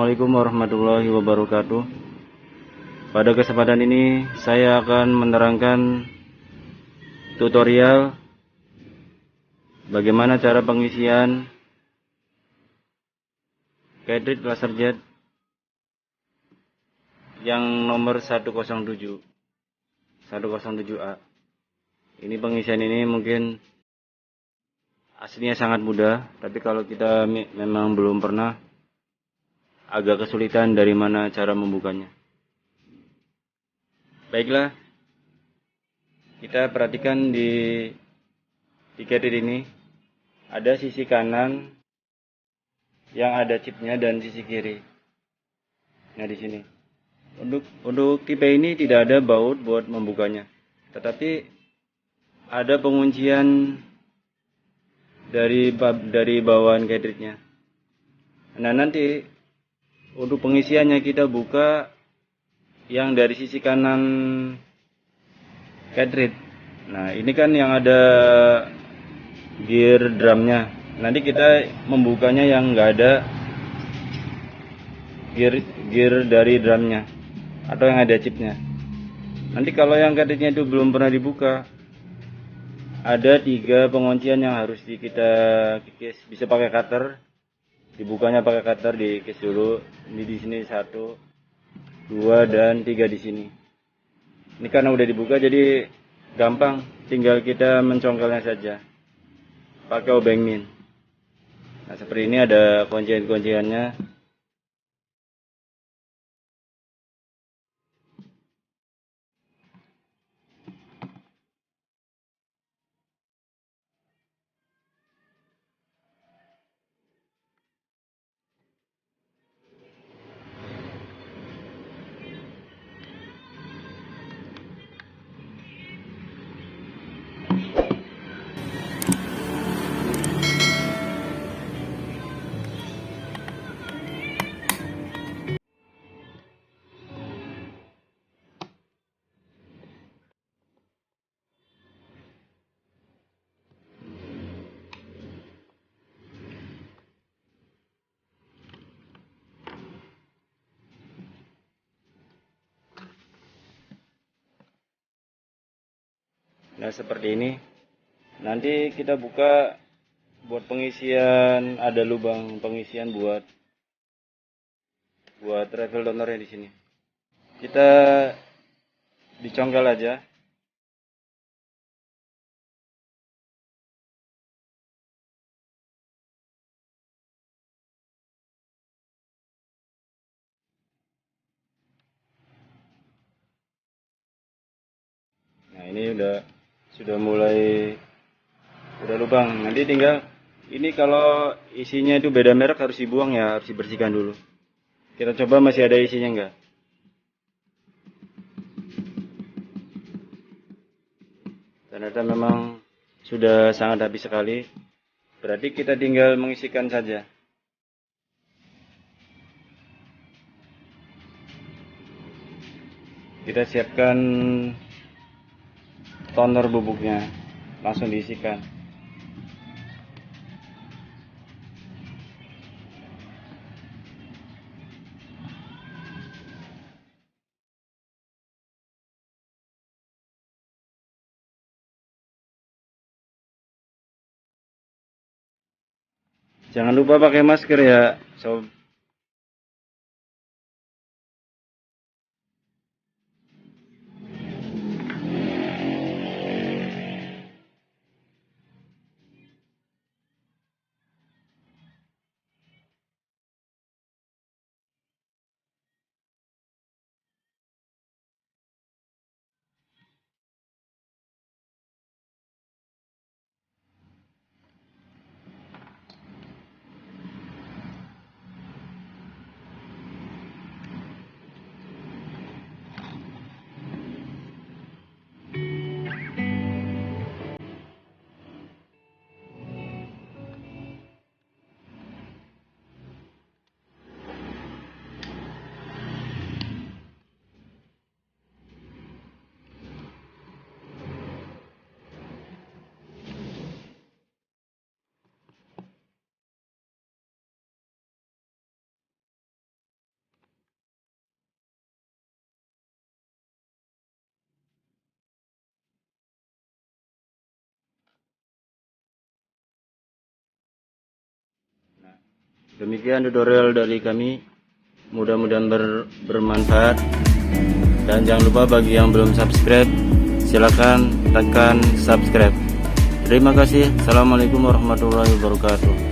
Assalamualaikum warahmatullahi wabarakatuh. Pada kesempatan ini saya akan menerangkan tutorial bagaimana cara pengisian cartridge LaserJet yang nomor 107A. Ini pengisian ini mungkin aslinya sangat mudah, tapi kalau kita memang belum pernah, agak kesulitan dari mana cara membukanya. Baiklah, kita perhatikan di cartridge ini ada sisi kanan yang ada chipnya dan sisi kiri. Nah, di sini untuk tipe ini tidak ada baut buat membukanya, tetapi ada penguncian dari bawaan cartridge-nya. Nah, nanti untuk pengisiannya kita buka yang dari sisi kanan cartridge. Nah, ini kan yang ada gear drumnya. Nanti kita membukanya yang nggak ada gear dari drumnya atau yang ada chipnya. Nanti kalau yang cartridge-nya itu belum pernah dibuka, ada 3 penguncian yang harus kita kikis. Bisa pakai cutter. Dibukanya pakai cutter, dikis dulu. Ini di sini 1, 2 dan 3 di sini. Ini karena udah dibuka jadi gampang, tinggal kita mencongkelnya saja pakai obeng min. Nah, seperti ini ada kuncian-kunciannya. Nah, seperti ini. Nanti kita buka buat pengisian, ada lubang pengisian buat travel donornya di sini. Kita dicongkel aja. Nah, ini sudah mulai lubang. Nanti tinggal ini kalau isinya itu beda merek harus dibuang ya, harus dibersihkan dulu. Kita coba masih ada isinya enggak. Ternyata memang sudah sangat habis sekali. Berarti kita tinggal mengisikan saja. Kita siapkan toner bubuknya, langsung diisikan. Jangan lupa pakai masker ya, sob. Demikian tutorial dari kami, mudah-mudahan bermanfaat. Dan jangan lupa bagi yang belum subscribe, silakan tekan subscribe. Terima kasih. Assalamualaikum warahmatullahi wabarakatuh.